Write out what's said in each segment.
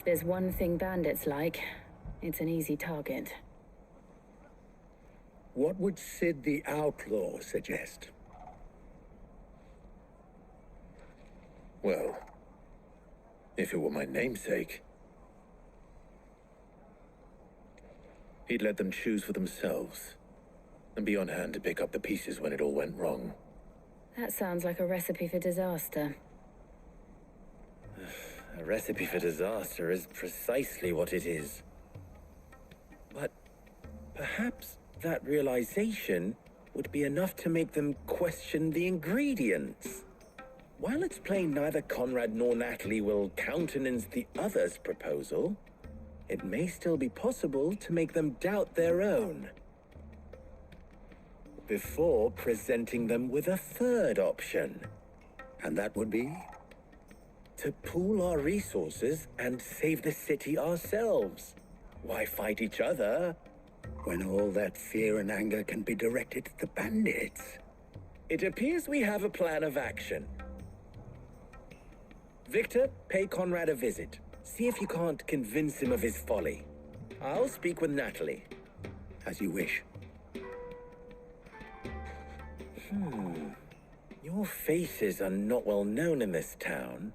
There's one thing bandits like. It's an easy target. What would Sid the Outlaw suggest? Well, if it were my namesake, he'd let them choose for themselves and be on hand to pick up the pieces when it all went wrong. That sounds like a recipe for disaster. A recipe for disaster is precisely what it is. But perhaps that realization would be enough to make them question the ingredients. While it's plain neither Conrad nor Natalie will countenance the other's proposal, it may still be possible to make them doubt their own before presenting them with a third option. And that would be? To pool our resources and save the city ourselves. Why fight each other when all that fear and anger can be directed at the bandits? It appears we have a plan of action. Victor, pay Conrad a visit. See if you can't convince him of his folly. I'll speak with Natalie. As you wish. Your faces are not well known in this town.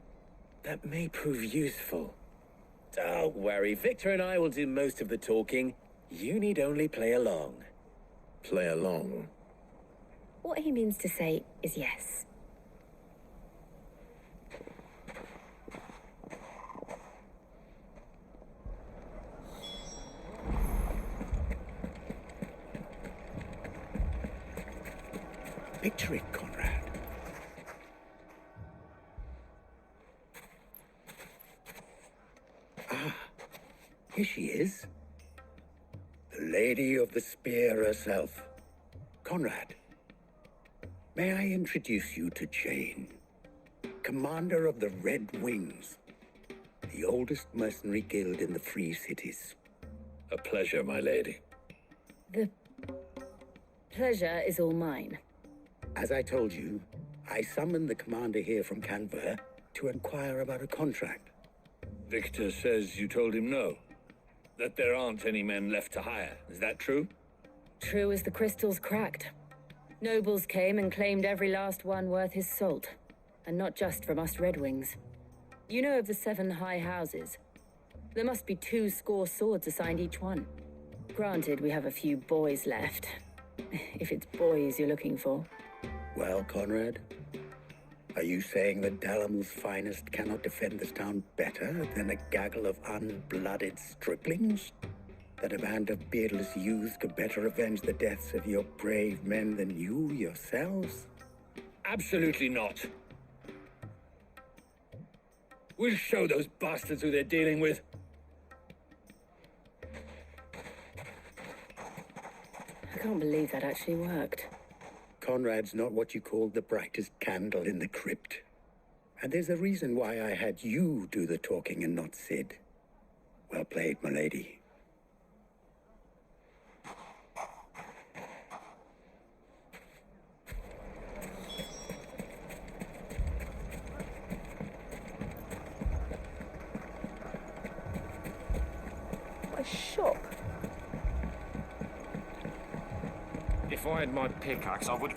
That may prove useful. Don't worry, Victor and I will do most of the talking. You need only play along. Play along? What he means to say is yes. Picture it, Conrad. Ah, here she is. The Lady of the Spear herself. Conrad, may I introduce you to Jane, commander of the Red Wings, the oldest mercenary guild in the Free Cities. A pleasure, my lady. The pleasure is all mine. As I told you, I summoned the commander here from Canberra to inquire about a contract. Victor says you told him no. That there aren't any men left to hire. Is that true? True as the crystals cracked. Nobles came and claimed every last one worth his salt. And not just from us Red Wings. You know of the 7 high houses. There must be 2 swords assigned each one. Granted, we have a few boys left. If it's boys you're looking for. Well, Conrad, are you saying that Dalamul's finest cannot defend this town better than a gaggle of unblooded striplings? That a band of beardless youths could better avenge the deaths of your brave men than you yourselves? Absolutely not. We'll show those bastards who they're dealing with. I can't believe that actually worked. Conrad's not what you call the brightest candle in the crypt. And there's a reason why I had you do the talking and not Sid. Well played, my lady. What a shop. If I had my pickaxe, I would...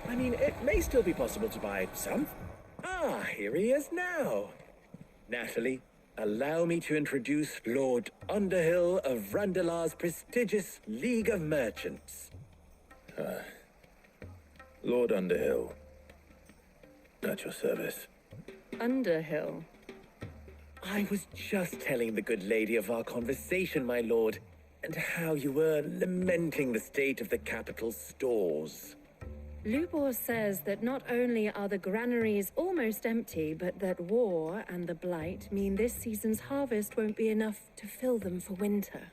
I mean, it may still be possible to buy some. Ah, here he is now. Natalie, allow me to introduce Lord Underhill of Randalar's prestigious League of Merchants. Lord Underhill. At your service. Underhill? I was just telling the good lady of our conversation, my lord, and how you were lamenting the state of the capital's stores. Lubor says that not only are the granaries almost empty, but that war and the Blight mean this season's harvest won't be enough to fill them for winter.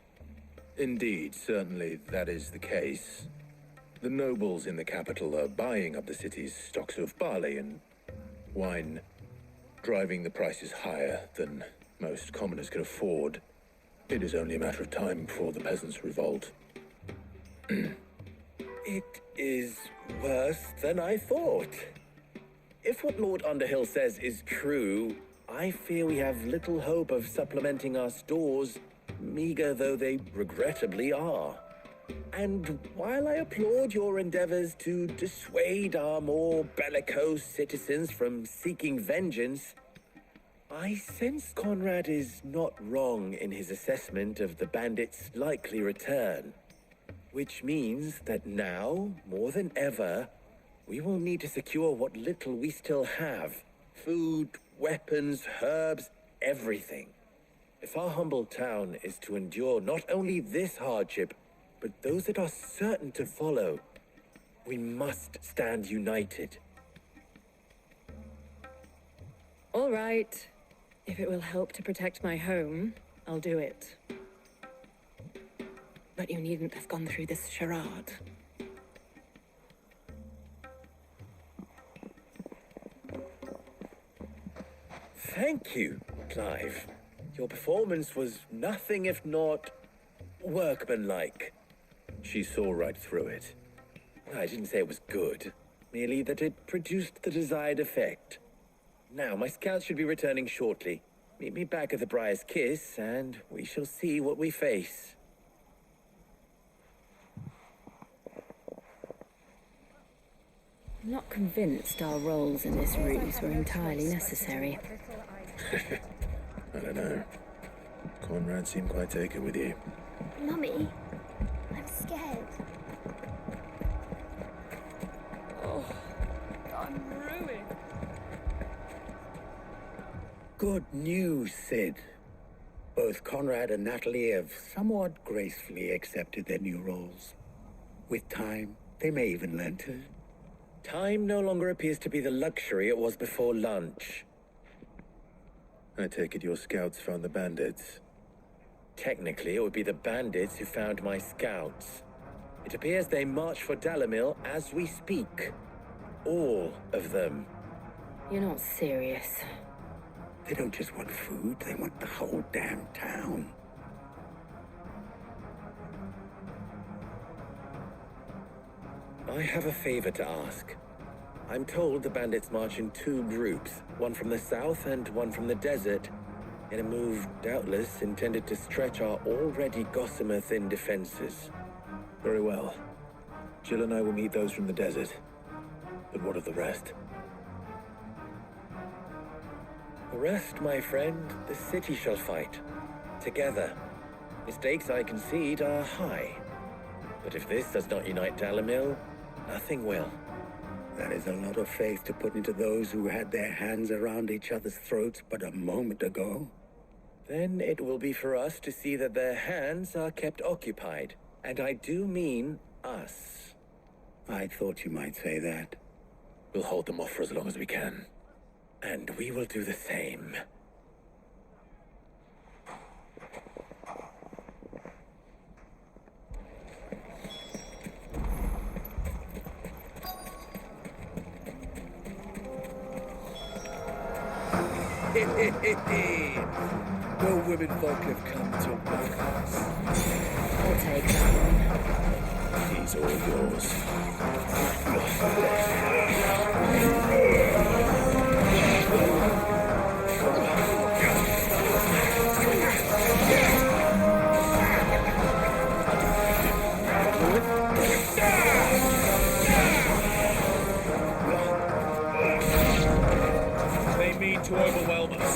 Indeed, certainly that is the case. The nobles in the capital are buying up the city's stocks of barley and wine, driving the prices higher than most commoners can afford. It is only a matter of time before the peasants revolt. It is worse than I thought. If what Lord Underhill says is true, I fear we have little hope of supplementing our stores, meager though they regrettably are. And while I applaud your endeavors to dissuade our more bellicose citizens from seeking vengeance, I sense Conrad is not wrong in his assessment of the bandits' likely return. Which means that now, more than ever, we will need to secure what little we still have. Food, weapons, herbs, everything. If our humble town is to endure not only this hardship, but those that are certain to follow, we must stand united. All right. If it will help to protect my home, I'll do it. But you needn't have gone through this charade. Thank you, Clive. Your performance was nothing if not workmanlike. She saw right through it. I didn't say it was good, merely that it produced the desired effect. Now, my scouts should be returning shortly. Meet me back at the Briar's Kiss, and we shall see what we face. I'm not convinced our roles in this ruse were entirely necessary. I don't know. Conrad seemed quite taken with you. Mummy, I'm scared. Oh, I'm ruined. Good news, Sid. Both Conrad and Natalie have somewhat gracefully accepted their new roles. With time, they may even learn to... Time no longer appears to be the luxury it was before lunch. I take it your scouts found the bandits. Technically, it would be the bandits who found my scouts. It appears they march for Dalamil as we speak. All of them. You're not serious. They don't just want food, they want the whole damn town. I have a favor to ask. I'm told the bandits march in two groups, one from the south and one from the desert, in a move doubtless intended to stretch our already gossamer-thin defenses. Very well. Jill and I will meet those from the desert. But what of the rest? The rest, my friend, the city shall fight. Together. The stakes, I concede, are high. But if this does not unite Dalamil, nothing will. That is a lot of faith to put into those who had their hands around each other's throats but a moment ago. Then it will be for us to see that their hands are kept occupied. And I do mean us. I thought you might say that. We'll hold them off for as long as we can. And we will do the same. No women folk have come to welcome us. I'll take that one. He's all yours. They mean to overwhelm us.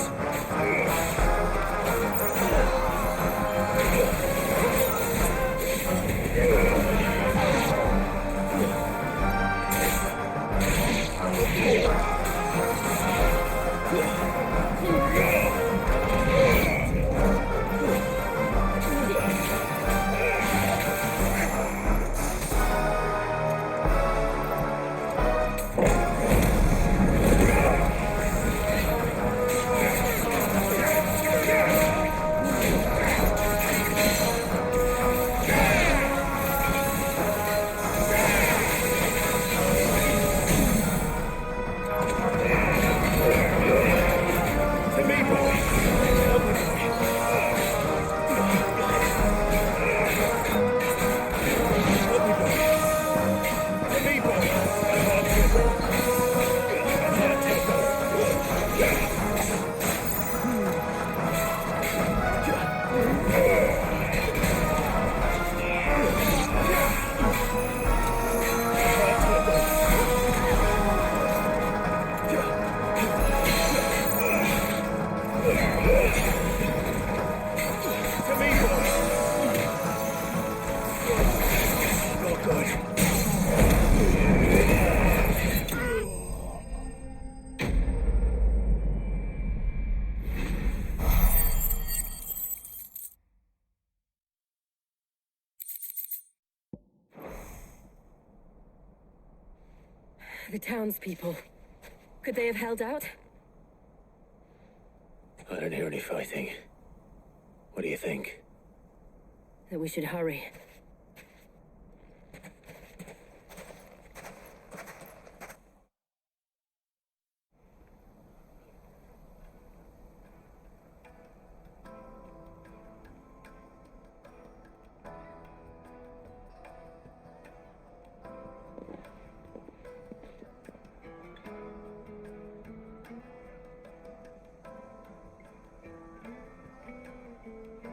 Not good. The townspeople. Could they have held out? I don't hear any fighting. What do you think? That we should hurry.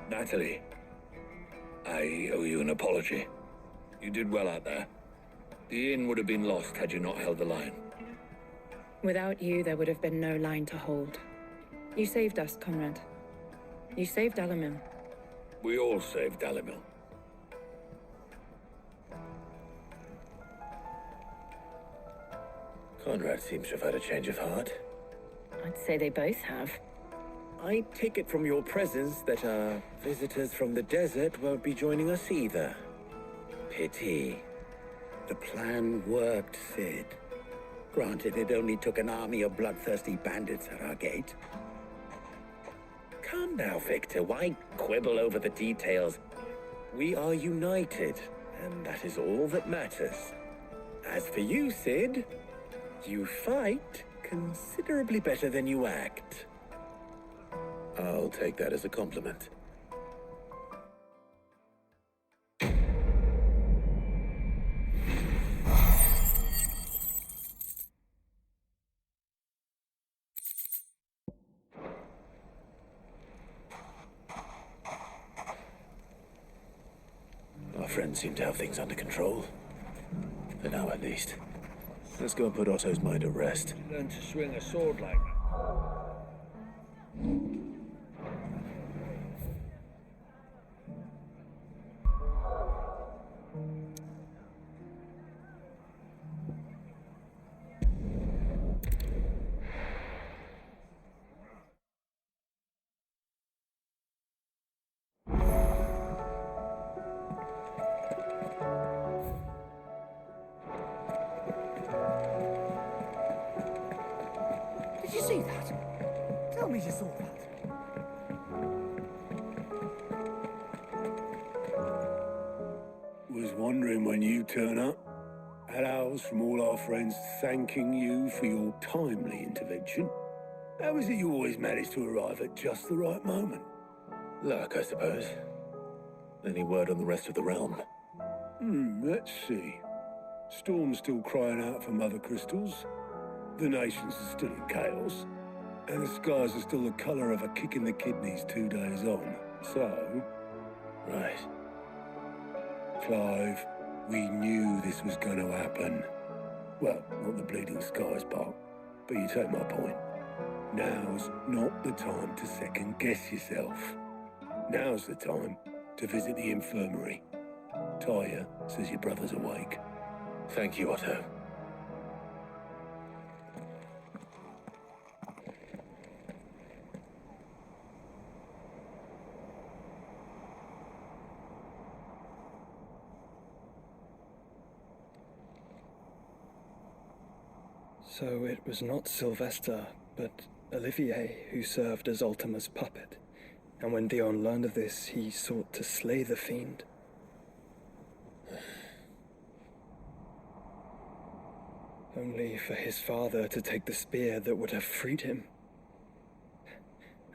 Natalie, I owe you an apology. You did well out there. The inn would have been lost had you not held the line. Without you, there would have been no line to hold. You saved us, Conrad. You saved Alamil. We all saved Alamil. Conrad seems to have had a change of heart. I'd say they both have. I take it from your presence that our visitors from the desert won't be joining us either. Pity. The plan worked, Sid. Granted, it only took an army of bloodthirsty bandits at our gate. Come now, Victor. Why quibble over the details? We are united, and that is all that matters. As for you, Sid, you fight considerably better than you act. I'll take that as a compliment. Our friends seem to have things under control. For now, at least. Let's go and put Otto's mind at rest. Learn to swing a sword like that. Did you see that? Tell me you saw that. Was wondering when you turn up. Had owls from all our friends thanking you for your timely intervention. How is it you always manage to arrive at just the right moment? Luck, I suppose. Any word on the rest of the realm? Let's see. Storm's still crying out for mother crystals. The nations are still in chaos. And the skies are still the colour of a kick in the kidneys 2 days on. So... Right. Clive, we knew this was going to happen. Well, not the bleeding skies part, but you take my point. Now's not the time to second-guess yourself. Now's the time to visit the infirmary. Tyre says your brother's awake. Thank you, Otto. So it was not Sylvester, but Olivier who served as Ultima's puppet. And when Dion learned of this, he sought to slay the fiend. Only for his father to take the spear that would have freed him.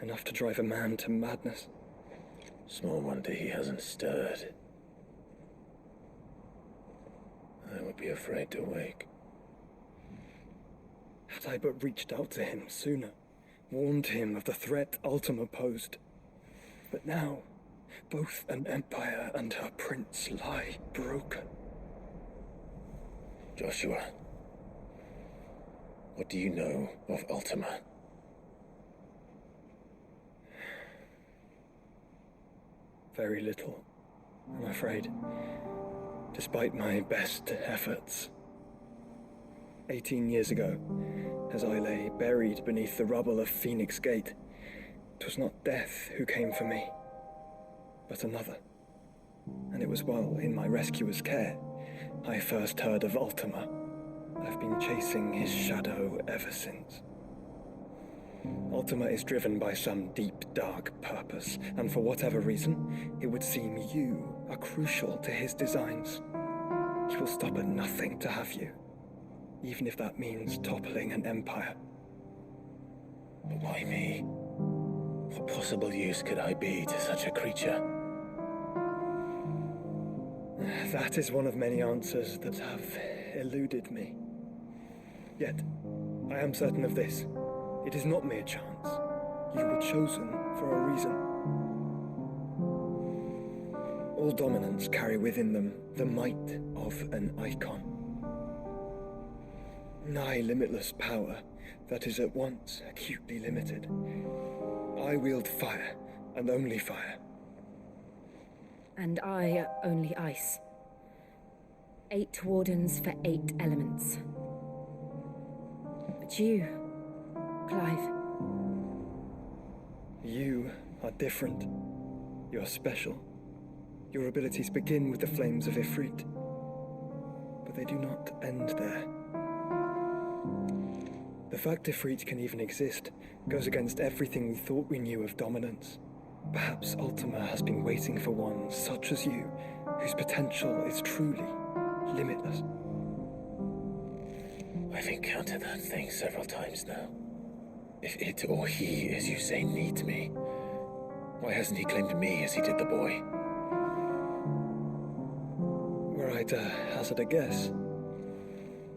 Enough to drive a man to madness. Small wonder he hasn't stirred. I would be afraid to wake. Had I but reached out to him sooner, warned him of the threat Ultima posed. But now, both an empire and her prince lie broken. Joshua, what do you know of Ultima? Very little, I'm afraid, despite my best efforts. 18 years ago, as I lay buried beneath the rubble of Phoenix Gate, 'twas not death who came for me, but another. And it was while in my rescuer's care I first heard of Ultima. I've been chasing his shadow ever since. Ultima is driven by some deep, dark purpose, and for whatever reason, it would seem you are crucial to his designs. He will stop at nothing to have you, even if that means toppling an empire. But why me? What possible use could I be to such a creature? That is one of many answers that have eluded me. Yet, I am certain of this. It is not mere chance. You were chosen for a reason. All dominants carry within them the might of an icon. Nigh limitless power that is at once acutely limited. I wield fire, and only fire. And I only ice. 8 wardens for 8 elements. But you, Clive. You are different. You're special. Your abilities begin with the flames of Ifrit. But they do not end there. The fact Ifrit can even exist goes against everything we thought we knew of dominance. Perhaps Ultima has been waiting for one such as you, whose potential is truly limitless. I've encountered that thing several times now. If it or he, as you say, needs me, why hasn't he claimed me as he did the boy? Were I to hazard a guess,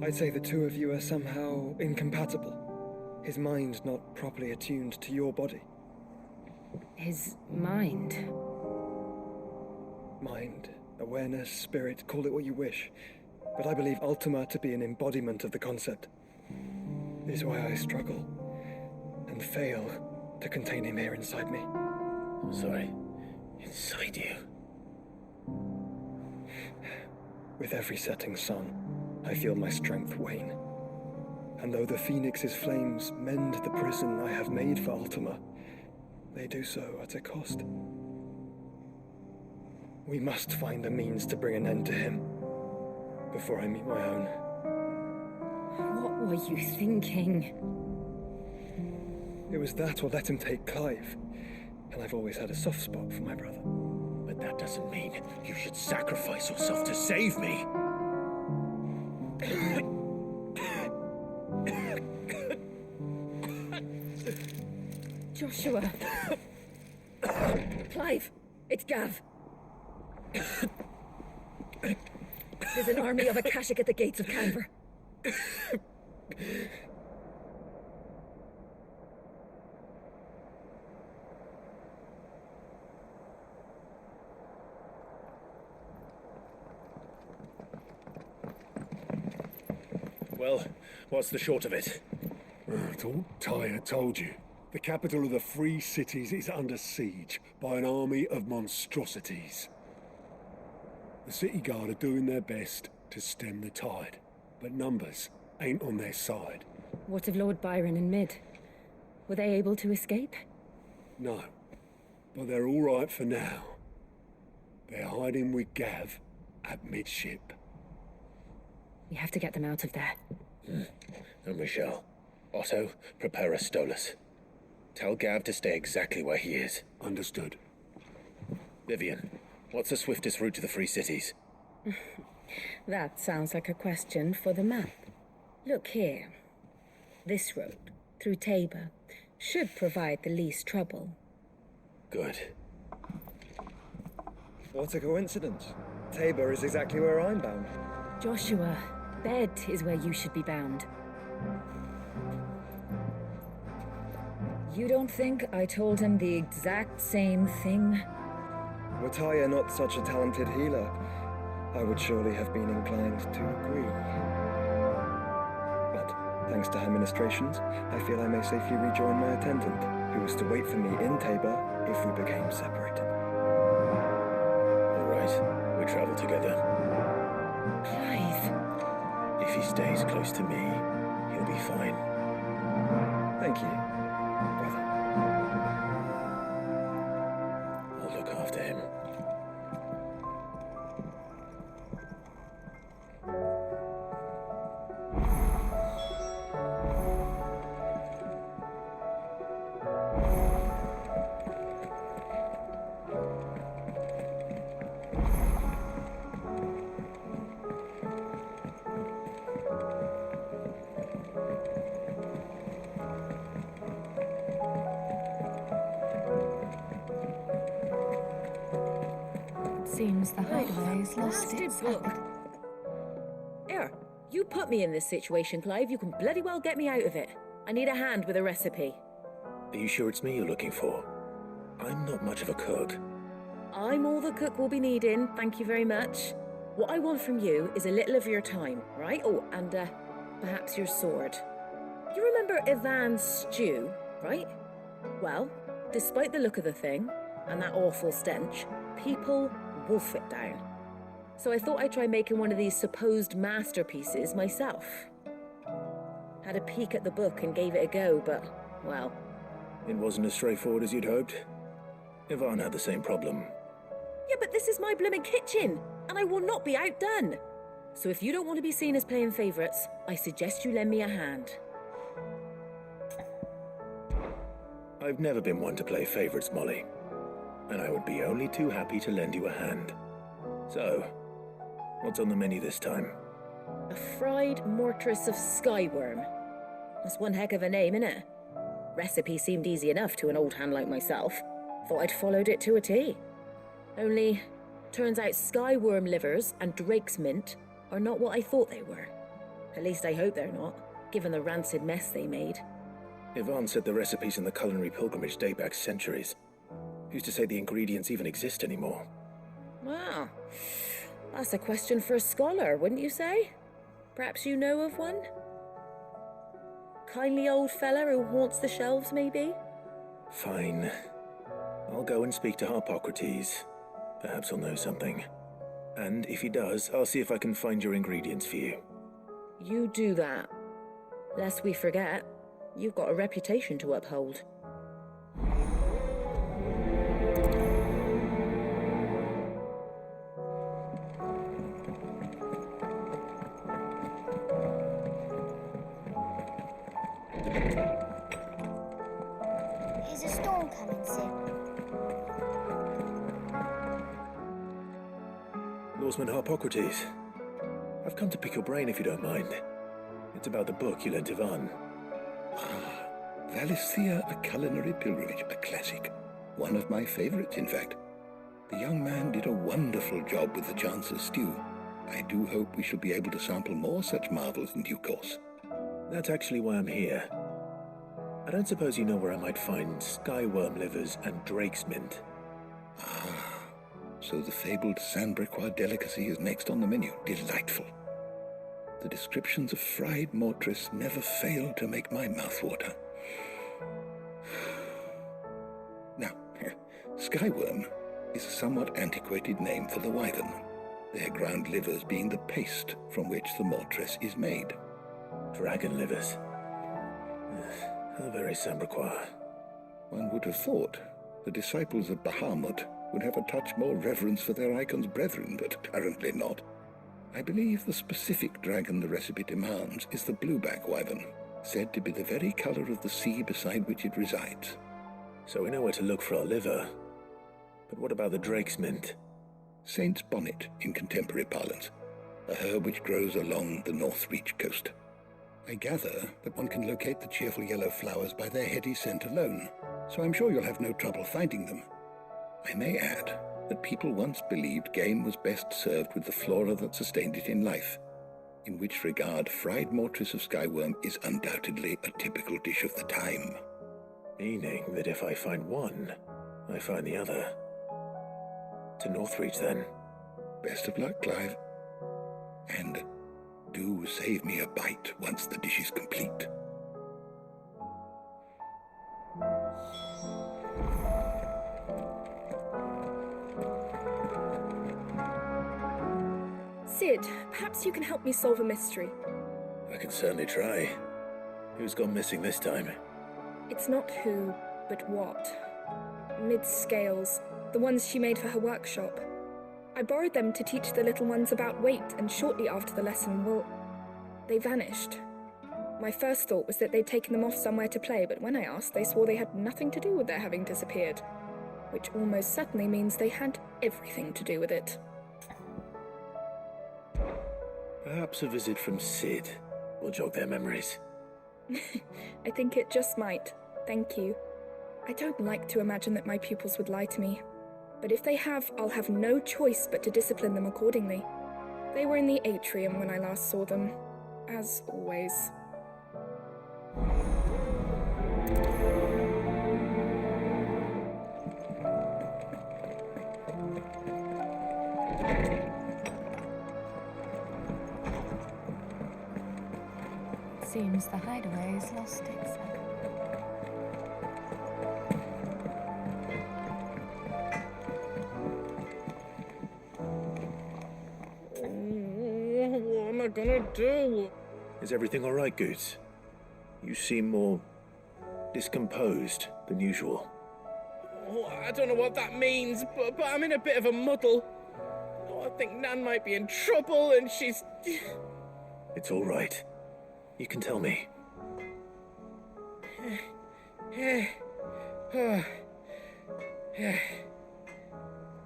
I'd say the two of you are somehow incompatible. His mind not properly attuned to your body. His mind? Mind, awareness, spirit, call it what you wish. But I believe Ultima to be an embodiment of the concept. This is why I struggle and fail to contain him here inside me. I'm sorry. Inside you? With every setting sun, I feel my strength wane. And though the Phoenix's flames mend the prison I have made for Ultima, they do so at a cost. We must find a means to bring an end to him before I meet my own. What were you thinking? It was that or let him take Clive. And I've always had a soft spot for my brother. But that doesn't mean you should sacrifice yourself to save me. Joshua. Clive, it's Gav. There's an army of Akashic at the gates of Canver. Well, what's the short of it? I thought Tyre told you. The capital of the Free Cities is under siege by an army of monstrosities. The City Guard are doing their best to stem the tide, but numbers ain't on their side. What of Lord Byron and Mid? Were they able to escape? No, but they're all right for now. They're hiding with Gav at midship. We have to get them out of there. And we shall. Otto, prepare a Stolas. Tell Gav to stay exactly where he is. Understood. Vivian, what's the swiftest route to the Free Cities? That sounds like a question for the map. Look here. This road, through Tabor, should provide the least trouble. Good. What a coincidence. Tabor is exactly where I'm bound. Joshua, bed is where you should be bound. You don't think I told him the exact same thing? Were Tyre not such a talented healer, I would surely have been inclined to agree. But, thanks to her ministrations, I feel I may safely rejoin my attendant, who was to wait for me in Tabor if we became separated. right. We travel together. Clive. If he stays close to me, he'll be fine. Thank you, brother. I'll look after him. Seems the hideaway's lost its book. Here, you put me in this situation, Clive. You can bloody well get me out of it. I need a hand with a recipe. Are you sure it's me you're looking for? I'm not much of a cook. I'm all the cook will be needing, thank you very much. What I want from you is a little of your time, right? Oh, and perhaps your sword. You remember Ivan's stew, right? Well, despite the look of the thing, and that awful stench, people wolf it down. So I thought I'd try making one of these supposed masterpieces myself. Had a peek at the book and gave it a go, but, well... It wasn't as straightforward as you'd hoped. Ivan had the same problem. Yeah, but this is my blooming kitchen, and I will not be outdone. So if you don't want to be seen as playing favourites, I suggest you lend me a hand. I've never been one to play favourites, Molly. And I would be only too happy to lend you a hand. So, what's on the menu this time? A fried mortress of skyworm. That's one heck of a name, innit? Recipe seemed easy enough to an old hand like myself. Thought I'd followed it to a T. Only, turns out skyworm livers and drake's mint are not what I thought they were. At least I hope they're not, given the rancid mess they made. Ivan said the recipes in the culinary pilgrimage date back centuries. Who's to say the ingredients even exist anymore? Wow. That's a question for a scholar, wouldn't you say? Perhaps you know of one? Kindly old fella who haunts the shelves, maybe? Fine. I'll go and speak to Harpocrates. Perhaps he'll know something. And if he does, I'll see if I can find your ingredients for you. You do that. Lest we forget, you've got a reputation to uphold. Is a storm coming soon? Lawsman Harpocrates, I've come to pick your brain if you don't mind. It's about the book you lent Ivan. Valisthea, A Culinary Pilgrimage, a classic. One of my favorites, in fact. The young man did a wonderful job with the Chance's stew. I do hope we shall be able to sample more such marvels in due course. That's actually why I'm here. I don't suppose you know where I might find skyworm livers and drake's mint. So the fabled Sandbrequois delicacy is next on the menu. Delightful. The descriptions of fried mortress never fail to make my mouth water. Now, skyworm is a somewhat antiquated name for the wyvern, their ground livers being the paste from which the mortress is made. Dragon livers. How very Sandbrequois. One would have thought the disciples of Bahamut would have a touch more reverence for their icon's brethren, but apparently not. I believe the specific dragon the recipe demands is the blueback wyvern, said to be the very color of the sea beside which it resides. So we know where to look for our liver. But what about the drake's mint? Saint's bonnet in contemporary parlance, a herb which grows along the North Reach coast. I gather that one can locate the cheerful yellow flowers by their heady scent alone, so I'm sure you'll have no trouble finding them. I may add that people once believed game was best served with the flora that sustained it in life, in which regard fried mortress of skyworm is undoubtedly a typical dish of the time. Meaning that if I find one, I find the other. To Northreach, then. Best of luck, Clive. And do save me a bite once the dish is complete. did. Perhaps you can help me solve a mystery. I can certainly try. Who's gone missing this time? It's not who, but what. Mid's scales, the ones she made for her workshop. I borrowed them to teach the little ones about weight, and shortly after the lesson, well, they vanished. My first thought was that they'd taken them off somewhere to play, but when I asked, they swore they had nothing to do with their having disappeared. Which almost certainly means they had everything to do with it. Perhaps a visit from Sid will jog their memories. I think it just might. Thank you. I don't like to imagine that my pupils would lie to me. But if they have, I'll have no choice but to discipline them accordingly. They were in the atrium when I last saw them, as always. Seems the hideaway has lost its... What am I gonna do? Is everything all right, Goots? You seem more discomposed than usual. Oh, I don't know what that means, but I'm in a bit of a muddle. Oh, I think Nan might be in trouble, and she's... It's all right. You can tell me.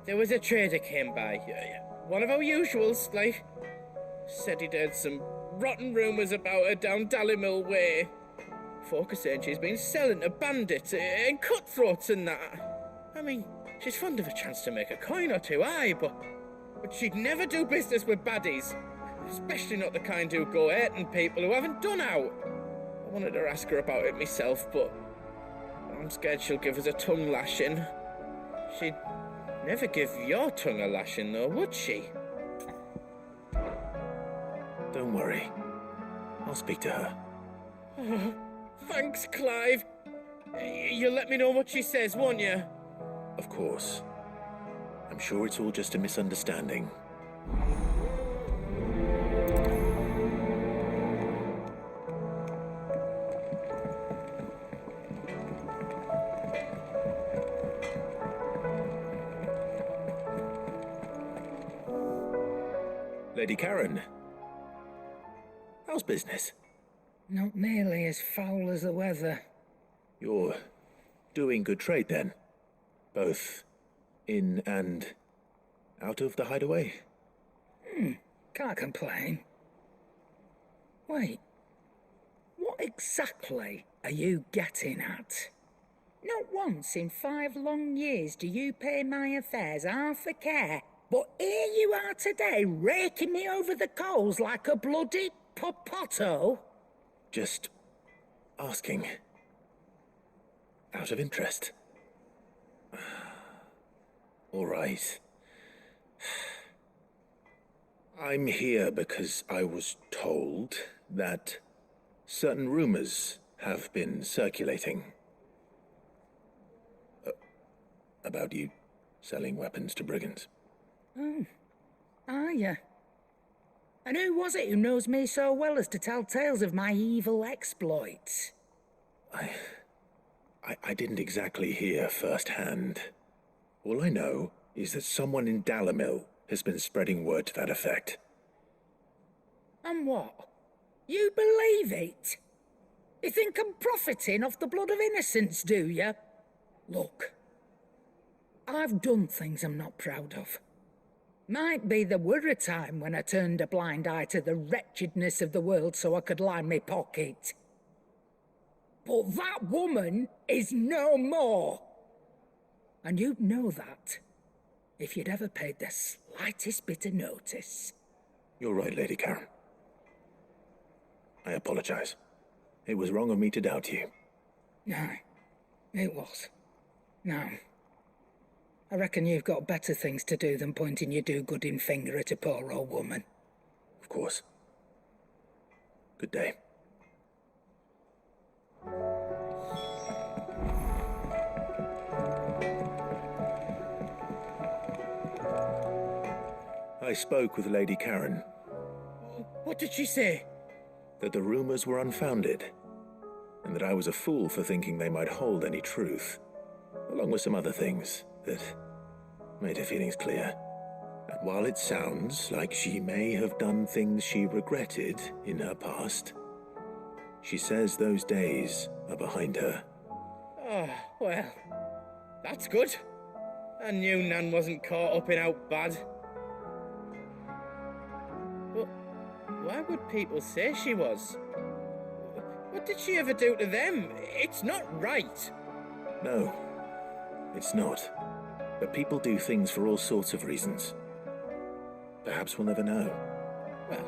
There was a trader came by. One of our usuals, like. Said he'd heard some rotten rumours about her down Dallymill Way. Folk are saying she's been selling to bandits and cutthroats and that. I mean, she's fond of a chance to make a coin or two, aye, but she'd never do business with baddies. Especially not the kind who go hurting people who haven't done out. I wanted to ask her about it myself, but I'm scared she'll give us a tongue lashing. She'd never give your tongue a lashing, though, would she? Don't worry. I'll speak to her. Oh, thanks, Clive. You'll let me know what she says, won't you? Of course. I'm sure it's all just a misunderstanding. Lady Karen, how's business? Not nearly as foul as the weather. You're doing good trade then? Both in and out of the hideaway? Can't complain. Wait, what exactly are you getting at? Not once in 5 long years do you pay my affairs half a care. But here you are today, raking me over the coals like a bloody popoto. Just asking. Out of interest. All right. I'm here because I was told that certain rumors have been circulating. About you selling weapons to brigands. Oh, are you? And who was it who knows me so well as to tell tales of my evil exploits? I didn't exactly hear firsthand. All I know is that someone in Dallymill has been spreading word to that effect. And what? You believe it? You think I'm profiting off the blood of innocents, do you? Look, I've done things I'm not proud of. Might be there were a time when I turned a blind eye to the wretchedness of the world so I could line my pocket. But that woman is no more. And you'd know that if you'd ever paid the slightest bit of notice. You're right, Lady Karen. I apologize. It was wrong of me to doubt you. No, it was. No. I reckon you've got better things to do than pointing your do-gooding finger at a poor old woman. Of course. Good day. I spoke with Lady Karen What did she say? That the rumors were unfounded, and that I was a fool for thinking they might hold any truth, along with some other things that made her feelings clear. And while it sounds like she may have done things she regretted in her past, she says those days are behind her. Oh, well, that's good. I knew Nan wasn't caught up in out bad. But why would people say she was? What did she ever do to them? It's not right. No, it's not. But people do things for all sorts of reasons. Perhaps we'll never know. Well,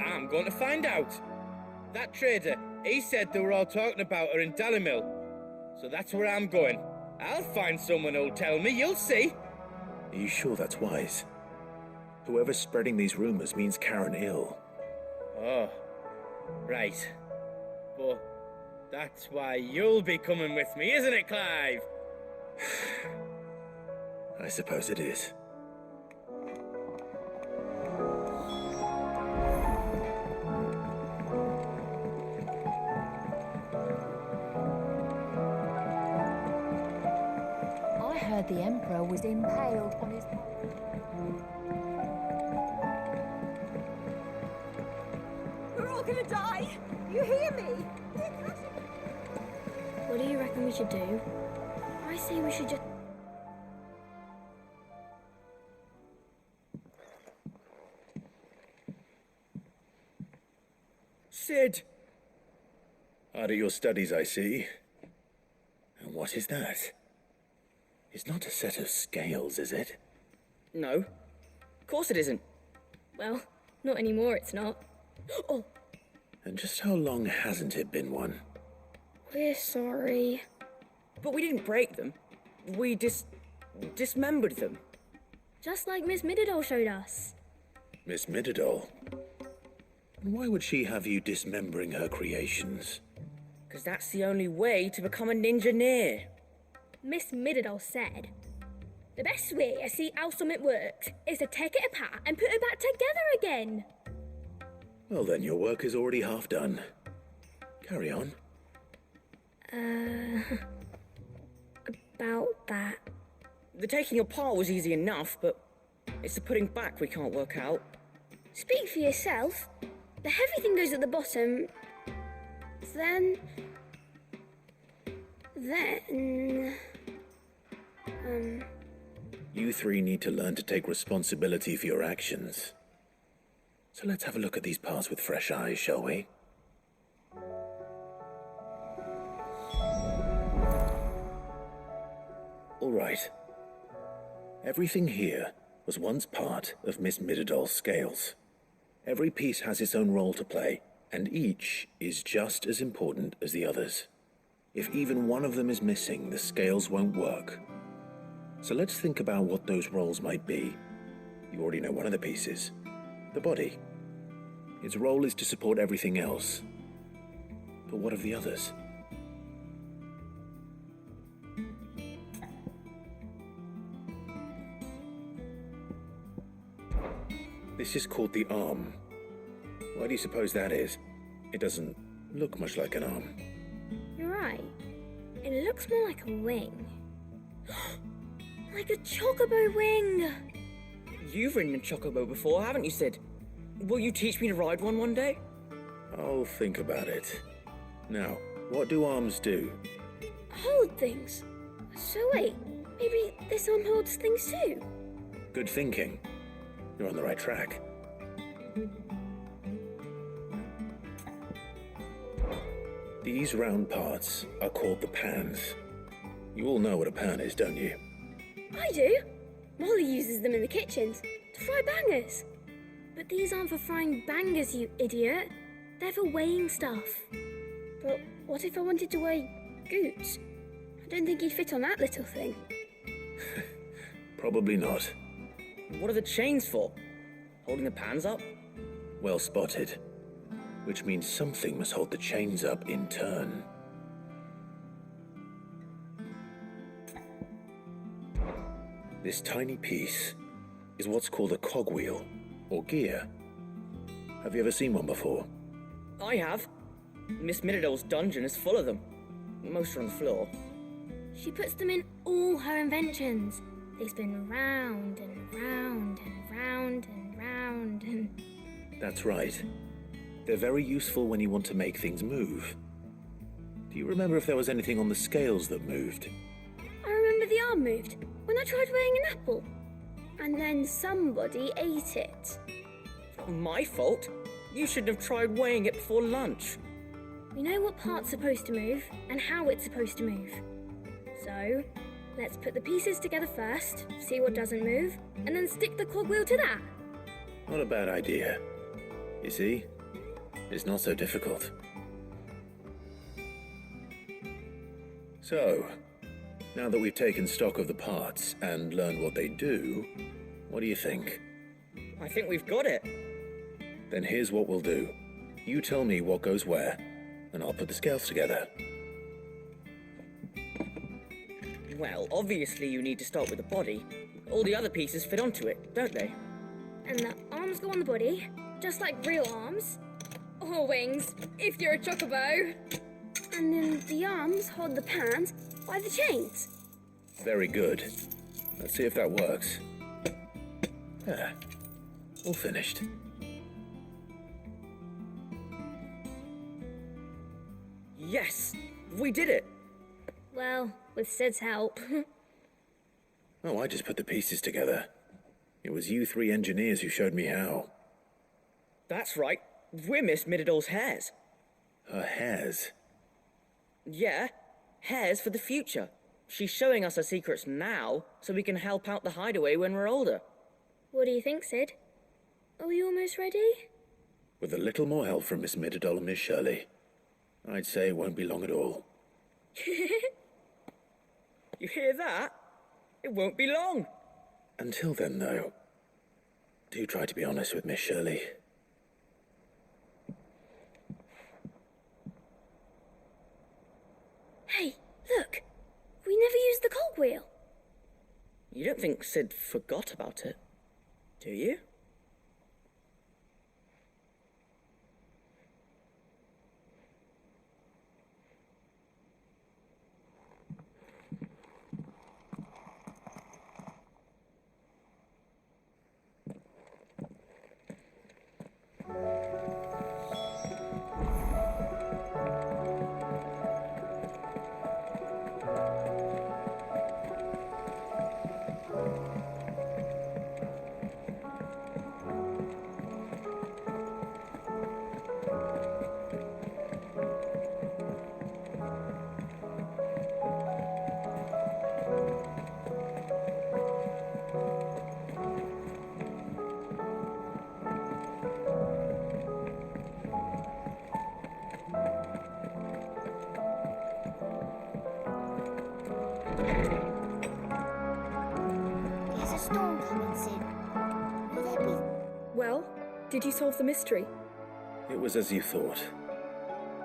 I'm going to find out. That trader, he said they were all talking about her in Dalimil. So that's where I'm going. I'll find someone who'll tell me, you'll see. Are you sure that's wise? Whoever's spreading these rumors means Karen ill. Oh, right. But that's why you'll be coming with me, isn't it, Clive? I suppose it is. I heard the Emperor was impaled on his... We're all gonna die! You hear me? What do you reckon we should do? I say we should just... Sid! Hard at your studies, I see. And what is that? It's not a set of scales, is it? No. Of course it isn't. Well, not anymore, it's not. Oh, And just how long hasn't it been one? we're sorry. But we didn't break them. We dismembered them. Just like Miss Mididol showed us. Miss Mididol? And why would she have you dismembering her creations? Because that's the only way to become a ninja-near. Miss Mididol said, the best way to see how something works is to take it apart and put it back together again. Well then, your work is already half done. Carry on. About that. The taking apart was easy enough, but it's the putting back we can't work out. Speak for yourself. The heavy thing goes at the bottom. Then... You three need to learn to take responsibility for your actions. So let's have a look at these parts with fresh eyes, shall we? All right. Everything here was once part of Miss Mididol's scales. Every piece has its own role to play, and each is just as important as the others. If even one of them is missing, the scales won't work. So let's think about what those roles might be. You already know one of the pieces. The body. Its role is to support everything else. But what of the others? This is called the arm. Why do you suppose that is? It doesn't look much like an arm. You're right. It looks more like a wing. Like a chocobo wing! You've ridden a chocobo before, haven't you, Sid? Will you teach me to ride one day? I'll think about it. Now, what do arms do? Hold things. So wait, maybe this arm holds things too? Good thinking. You're on the right track. These round parts are called the pans. You all know what a pan is, don't you? I do. Molly uses them in the kitchens to fry bangers. But these aren't for frying bangers, you idiot. They're for weighing stuff. But what if I wanted to weigh Goots? I don't think he'd fit on that little thing. Probably not. What are the chains for? Holding the pans up? Well spotted. Which means something must hold the chains up in turn. This tiny piece is what's called a cogwheel, or gear. Have you ever seen one before? I have. Miss Middledale's dungeon is full of them. Most are on the floor. She puts them in all her inventions. They spin round and round and round and round and... That's right. They're very useful when you want to make things move. Do you remember if there was anything on the scales that moved? I remember the arm moved when I tried weighing an apple. And then somebody ate it. My fault. You should have tried weighing it before lunch. We know what part's supposed to move and how it's supposed to move. So, let's put the pieces together first, see what doesn't move, and then stick the cogwheel to that. Not a bad idea. You see? It's not so difficult. So, now that we've taken stock of the parts and learned what they do, what do you think? I think we've got it. Then here's what we'll do. You tell me what goes where, and I'll put the scales together. Well, obviously you need to start with the body. All the other pieces fit onto it, don't they? And the arms go on the body, just like real arms. Or wings, if you're a chocobo. And then the arms hold the pans by the chains. Very good. Let's see if that works. Yeah, all finished. Yes! We did it! Well, with Sid's help. Oh, I just put the pieces together. It was you three engineers who showed me how. That's right. We're Miss Middledale's hairs. Her hairs? Yeah, hairs for the future. She's showing us her secrets now, so we can help out the hideaway when we're older. What do you think, Sid? Are we almost ready? With a little more help from Miss Middledale and Miss Shirley, I'd say it won't be long at all. You hear that? It won't be long. Until then, though, do try to be honest with Miss Shirley. Hey, look! We never used the cogwheel. You don't think Sid forgot about it, do you? There's a storm coming, Sid. Will there be... Well, did you solve the mystery? It was as you thought.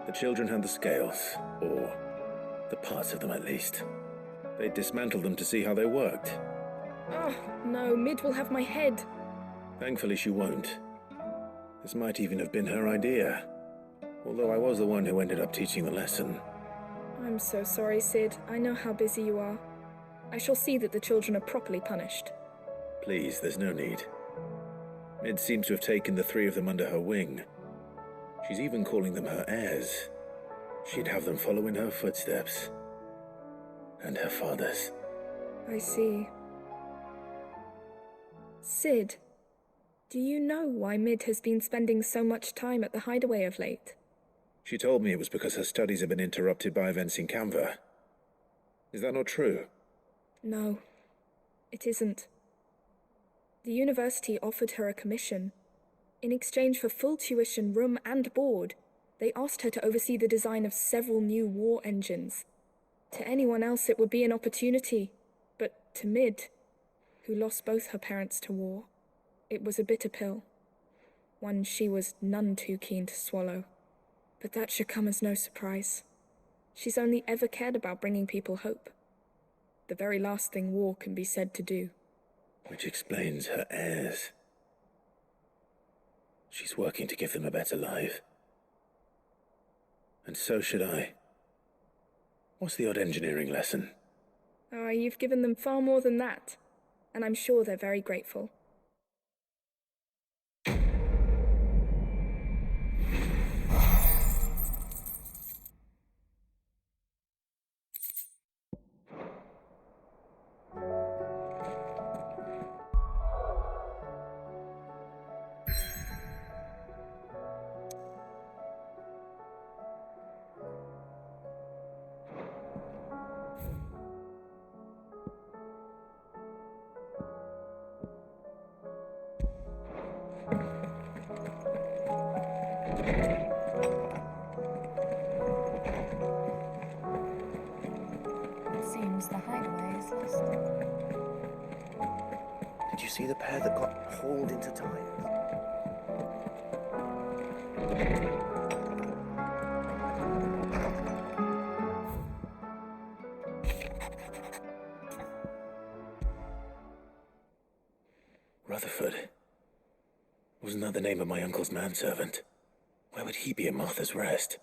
The children had the scales, or the parts of them at least. They dismantled them to see how they worked. Oh, no, Mid will have my head. Thankfully she won't. This might even have been her idea. Although I was the one who ended up teaching the lesson. I'm so sorry, Sid. I know how busy you are. I shall see that the children are properly punished. Please, there's no need. Mid seems to have taken the three of them under her wing. She's even calling them her heirs. She'd have them follow in her footsteps. And her father's. I see. Sid, do you know why Mid has been spending so much time at the hideaway of late? She told me it was because her studies have been interrupted by events in Canva. Is that not true? No, it isn't. The university offered her a commission. In exchange for full tuition, room and board, they asked her to oversee the design of several new war engines. To anyone else it would be an opportunity, but to Mid, who lost both her parents to war, it was a bitter pill. One she was none too keen to swallow. But that should come as no surprise. She's only ever cared about bringing people hope. The very last thing war can be said to do. Which explains her heirs. She's working to give them a better life. And so should I. What's the odd engineering lesson? Ah, you've given them far more than that, and I'm sure they're very grateful. Seems the hideaway is lost. Did you see the pair that got hauled into tires? Rutherford. Wasn't that the name of my uncle's manservant? Where would he be at Martha's Rest?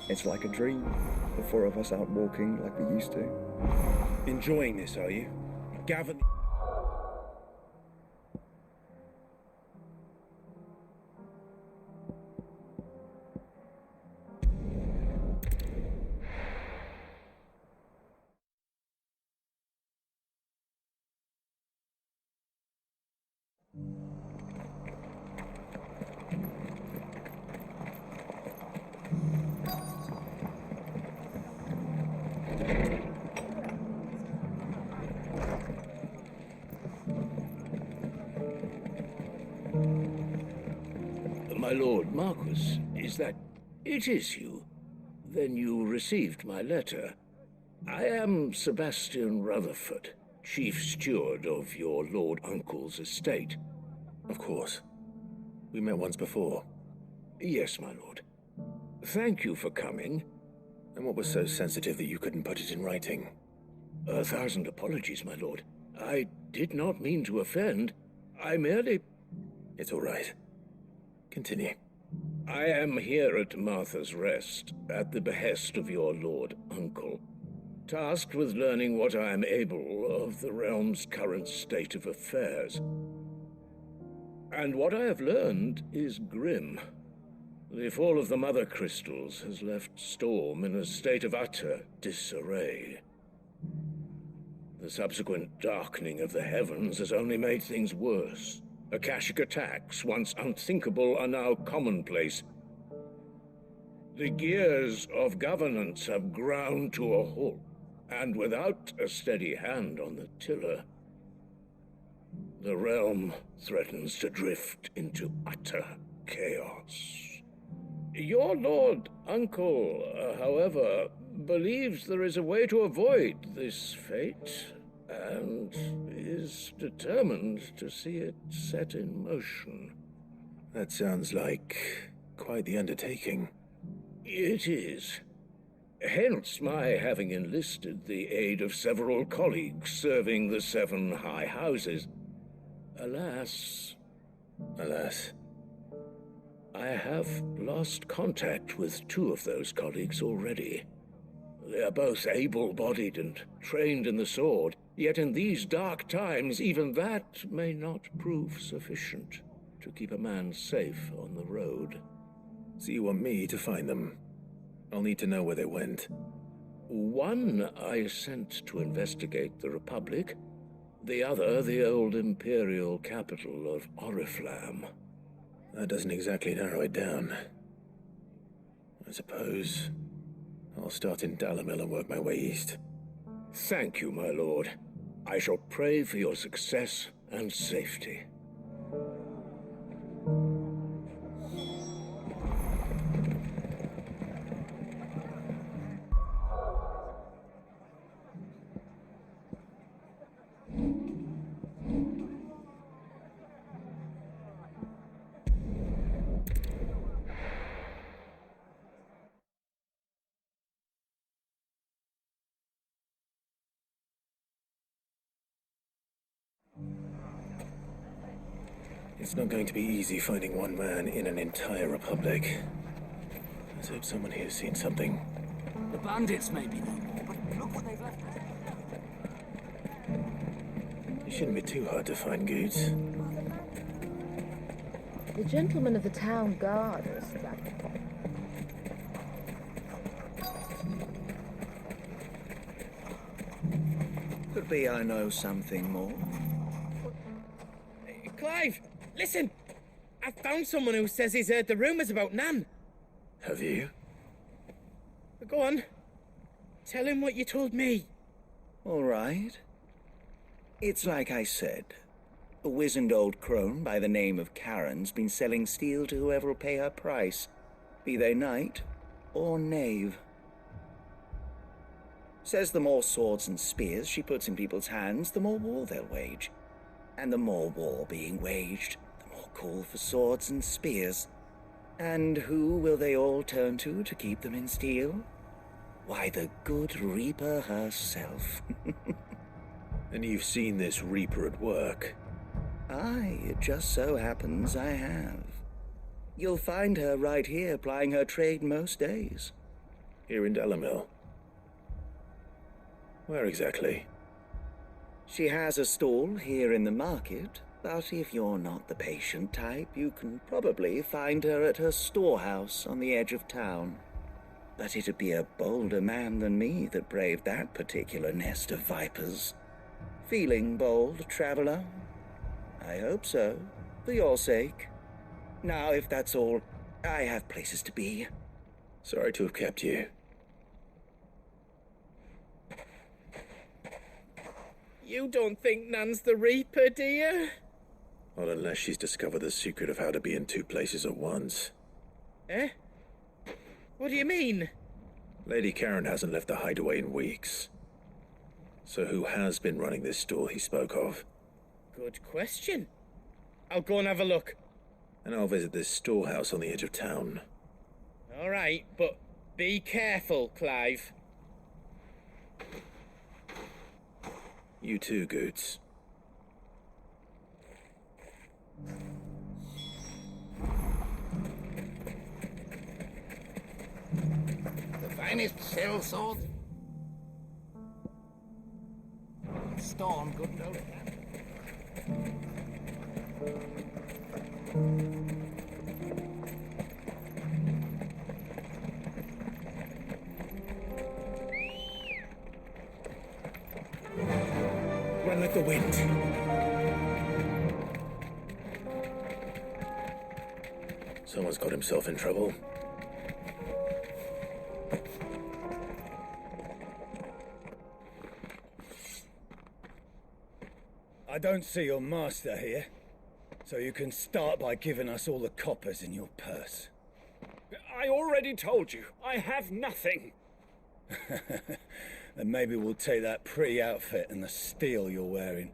It's like a dream. The four of us out walking like we used to. Enjoying this, are you? Gavin. My Lord Marquis, is that... It is you. Then you received my letter. I am Sebastian Rutherford, Chief Steward of your Lord Uncle's estate. Of course. We met once before. Yes, my lord. Thank you for coming. And what was so sensitive that you couldn't put it in writing? 1,000 apologies, my lord. I did not mean to offend. I merely... It's all right. Continue. I am here at Martha's Rest, at the behest of your Lord Uncle, tasked with learning what I am able of the realm's current state of affairs. And what I have learned is grim. The fall of the Mother Crystals has left Storm in a state of utter disarray. The subsequent darkening of the heavens has only made things worse. Akashic attacks, once unthinkable, are now commonplace. The gears of governance have ground to a halt, and without a steady hand on the tiller, the realm threatens to drift into utter chaos. Your Lord Uncle, however, believes there is a way to avoid this fate, and is determined to see it set in motion. That sounds like quite the undertaking. It is. Hence my having enlisted the aid of several colleagues serving the 7 high houses. Alas, I have lost contact with 2 of those colleagues already. They are both able-bodied and trained in the sword, yet in these dark times even that may not prove sufficient to keep a man safe on the road. So you want me to find them? I'll need to know where they went. One I sent to investigate the Republic, the other the old Imperial capital of Oriflamme. That doesn't exactly narrow it down. I suppose I'll start in Dalimil and work my way east. Thank you, my lord. I shall pray for your success and safety. It's not going to be easy finding one man in an entire republic. Let's hope someone here's seen something. The bandits may be no more, but look what they've left us. It shouldn't be too hard to find goods. The gentlemen of the town guard are struck. Could be I know something more. Clive, listen! I found someone who says he's heard the rumours about Nan. Have you? Go on. Tell him what you told me. All right. It's like I said. A wizened old crone by the name of Karen's been selling steel to whoever will pay her price, be they knight or knave. Says the more swords and spears she puts in people's hands, the more war they'll wage. And the more war being waged, the more call for swords and spears. And who will they all turn to keep them in steel? Why, the good Reaper herself. And you've seen this Reaper at work? Aye, it just so happens I have. You'll find her right here plying her trade most days. Here in Dalimil? Where exactly? She has a stall here in the market, but if you're not the patient type, you can probably find her at her storehouse on the edge of town. But it'd be a bolder man than me that braved that particular nest of vipers. Feeling bold, traveler? I hope so, for your sake. Now, if that's all, I have places to be. Sorry to have kept you. You don't think Nan's the Reaper, do you? Not unless she's discovered the secret of how to be in two places at once. Eh? What do you mean? Lady Karen hasn't left the hideaway in weeks. So who has been running this stall he spoke of? Good question. I'll go and have a look. And I'll visit this storehouse on the edge of town. All right, but be careful, Clive. You too, Goots. The finest shell sword. Storm good know that. Run like the wind. Someone's got himself in trouble. I don't see your master here, so you can start by giving us all the coppers in your purse. I already told you, I have nothing. Then maybe we'll take that pretty outfit and the steel you're wearing.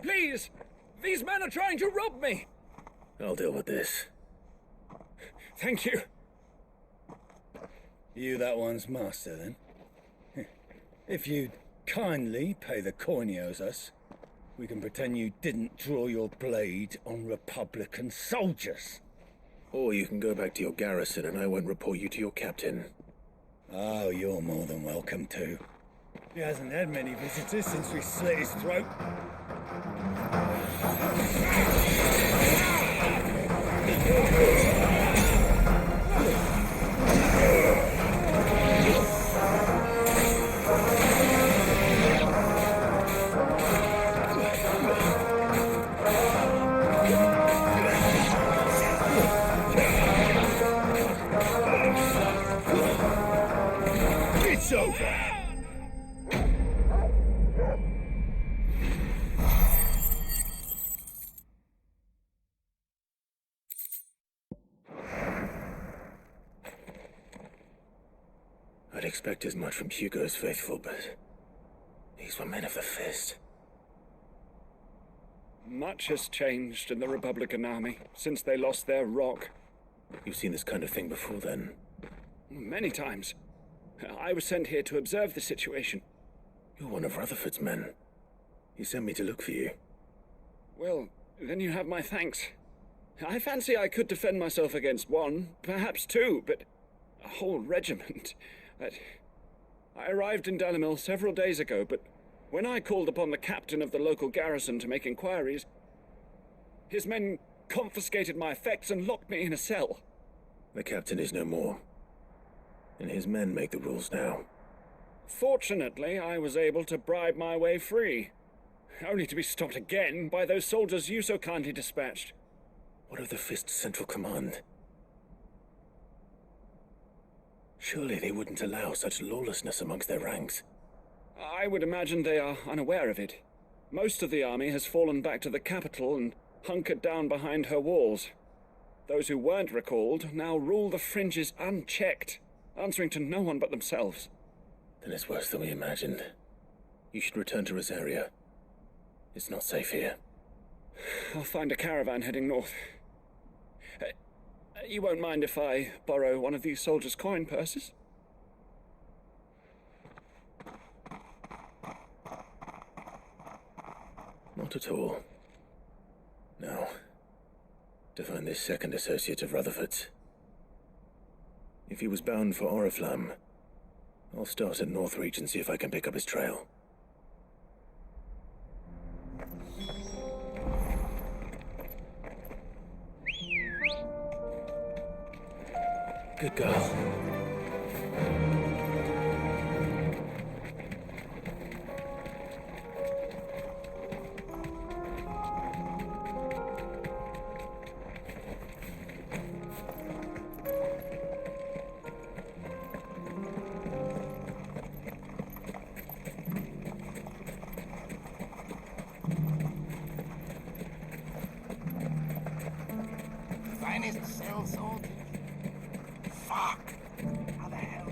Please! These men are trying to rob me! I'll deal with this. Thank you. You that one's master, then? If you'd kindly pay the coin he owes us, we can pretend you didn't draw your blade on Republican soldiers. Or you can go back to your garrison and I won't report you to your captain. Oh, you're more than welcome to. He hasn't had many visitors since we slit his throat. It's over! I'd expect as much from Hugo's faithful, but these were men of the fist. Much has changed in the Republican Army since they lost their rock. You've seen this kind of thing before, then? Many times. I was sent here to observe the situation. You're one of Rutherford's men. He sent me to look for you. Well, then you have my thanks. I fancy I could defend myself against one, perhaps two, but a whole regiment. I arrived in Dalimil several days ago, but when I called upon the captain of the local garrison to make inquiries, his men confiscated my effects and locked me in a cell. The captain is no more, and his men make the rules now. Fortunately, I was able to bribe my way free, only to be stopped again by those soldiers you so kindly dispatched. What of the Fist's central command? Surely they wouldn't allow such lawlessness amongst their ranks. I would imagine they are unaware of it. Most of the army has fallen back to the capital and hunkered down behind her walls. Those who weren't recalled now rule the fringes unchecked, answering to no one but themselves. Then it's worse than we imagined. You should return to Rosaria. It's not safe here. I'll find a caravan heading north. You won't mind if I borrow one of these soldiers' coin purses? Not at all. Now, to find this second associate of Rutherford's. If he was bound for Oriflamme, I'll start at Northreach and see if I can pick up his trail. Good girl. Finest cell soldiers. Fuck! How the hell?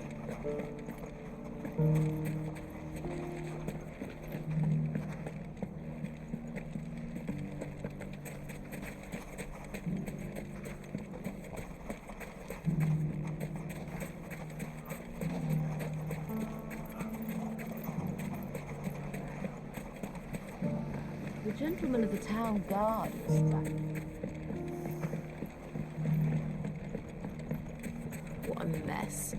The gentleman of the town guard is back. What a mess.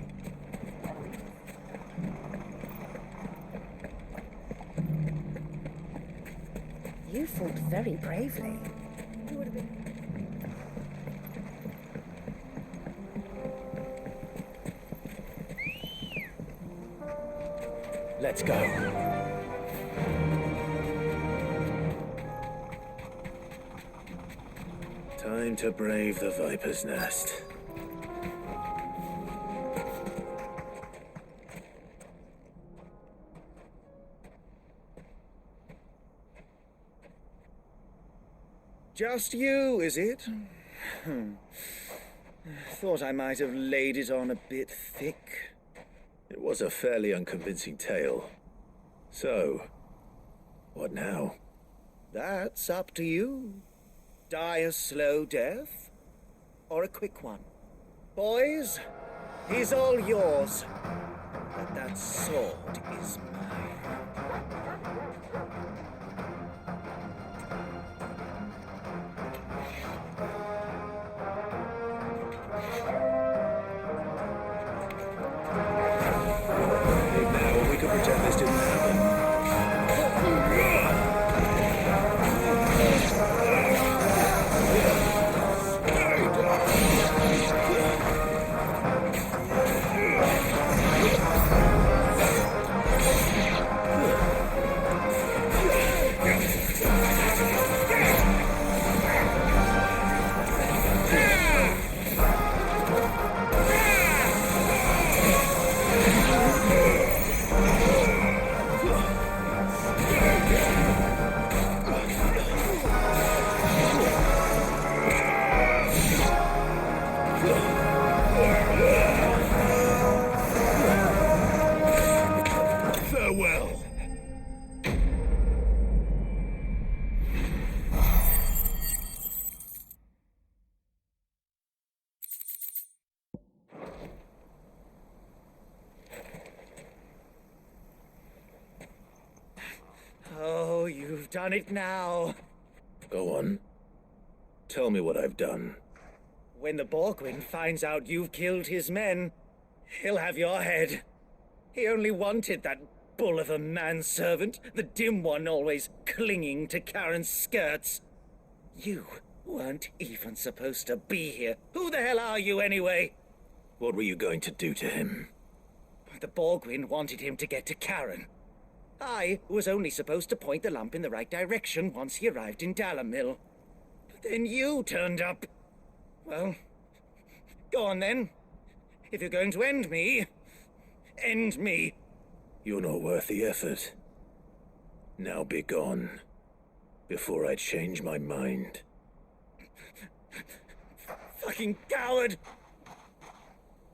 You fought very bravely. Let's go. Time to brave the Viper's Nest. Just you, is it? Thought I might have laid it on a bit thick. It was a fairly unconvincing tale. So, what now? That's up to you. Die a slow death, or a quick one. Boys, he's all yours. But that sword is mine. Now, we could pretend this didn't happen. go. Oh, you've done it now. Go on. Tell me what I've done. When the Borgwin finds out you've killed his men, he'll have your head. He only wanted that bull of a manservant, the dim one always clinging to Karen's skirts. You weren't even supposed to be here. Who the hell are you anyway? What were you going to do to him? The Borgwin wanted him to get to Karen. I was only supposed to point the lamp in the right direction once he arrived in Dalamil. But then you turned up. Well, go on then. If you're going to end me, end me. You're not worth the effort. Now be gone, before I change my mind. Fucking coward!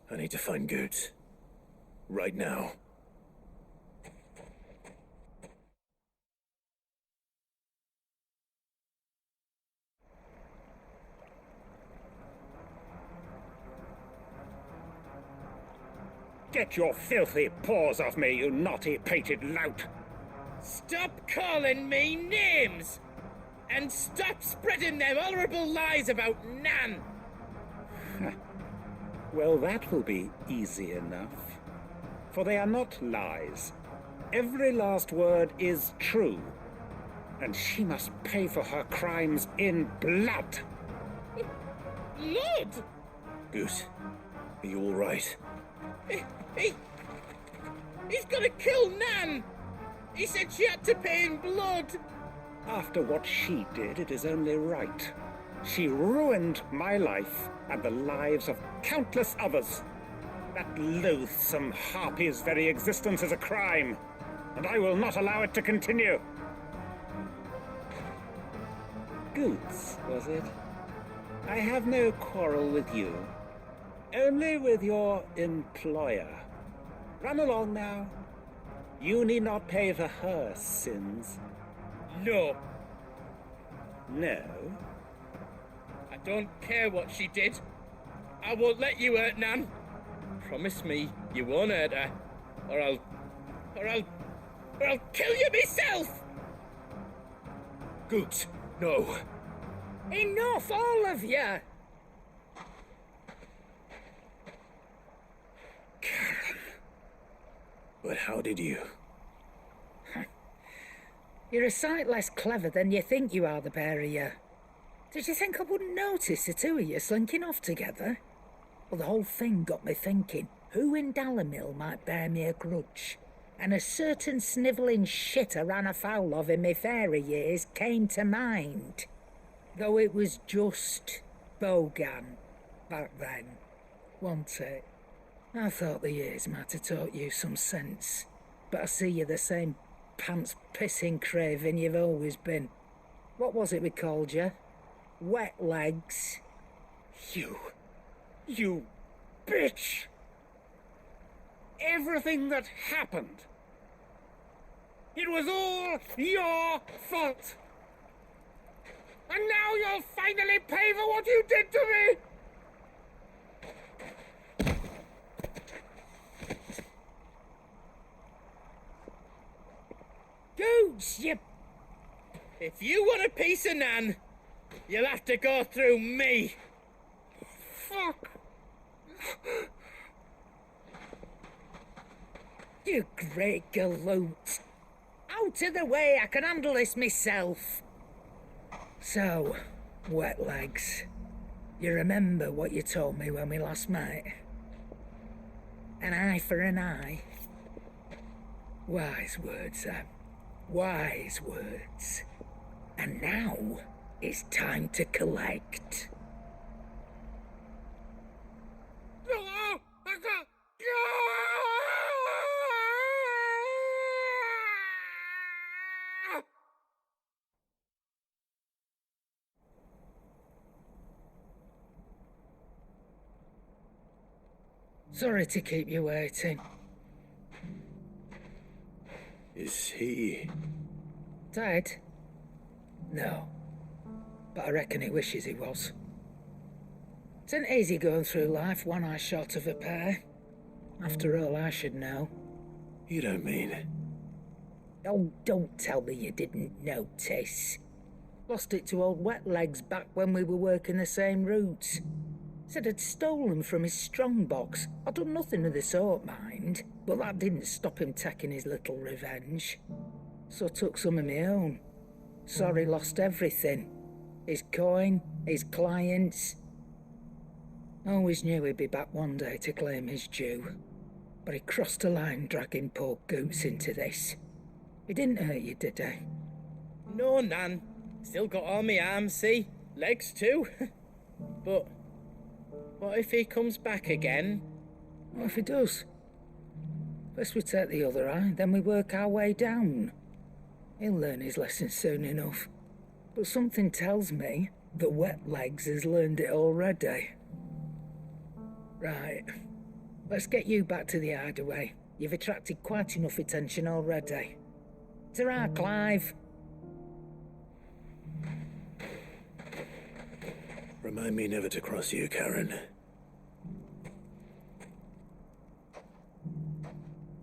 I need to find Goots. Right now. Get your filthy paws off me, you naughty-pated lout! Stop calling me names! And stop spreading them horrible lies about Nan! Well, that will be easy enough. For they are not lies. Every last word is true. And she must pay for her crimes in blood. Blood? Goose, are you all right? He's gonna kill Nan! He said she had to pay in blood! After what she did, it is only right. She ruined my life and the lives of countless others. That loathsome harpy's very existence is a crime, and I will not allow it to continue. Goots, was it? I have no quarrel with you. Only with your employer. Run along now. You need not pay for her sins. No. No? I don't care what she did. I won't let you hurt Nan. Promise me you won't hurt her, or I'll kill you myself! Goots, no. Enough, all of you! Karen. But how did you? You're a sight less clever than you think you are, the pair of you. Did you think I wouldn't notice the two of you slinking off together? Well, the whole thing got me thinking, who in Dalamil might bear me a grudge? And a certain snivelling shit I ran afoul of in my fairy years came to mind. Though it was just Bogan back then, wasn't it? I thought the years might have taught you some sense, but I see you're the same pants-pissing craven you've always been. What was it we called you? Wet legs? You bitch! Everything that happened, it was all your fault! And now you'll finally pay for what you did to me! Goots, you... If you want a piece of Nan, you'll have to go through me. Fuck! You great galoot. Out of the way, I can handle this myself. So, wet legs, you remember what you told me when we last met? An eye for an eye. Wise words, Sam. Wise words. And now, it's time to collect. Sorry to keep you waiting. Is he... Dead? No. But I reckon he wishes he was. It isn't easy going through life one eye short of a pair. After all, I should know. You don't mean... Oh, don't tell me you didn't notice. Lost it to old Wet Legs back when we were working the same routes. Said I'd stolen from his strongbox. I'd done nothing of the sort, mind, but that didn't stop him taking his little revenge. So I took some of my own. Sorry, lost everything. His coin, his clients. Always knew he'd be back one day to claim his due. But he crossed a line dragging poor Goots into this. He didn't hurt you, did he? No, Nan. Still got all my arms, see? Legs too. But what if he comes back again? What if he does? First we take the other eye, then we work our way down. He'll learn his lesson soon enough. But something tells me that Wet Legs has learned it already. Right. Let's get you back to the hideaway. You've attracted quite enough attention already. Ta-ra, Clive. Remind me never to cross you, Karen.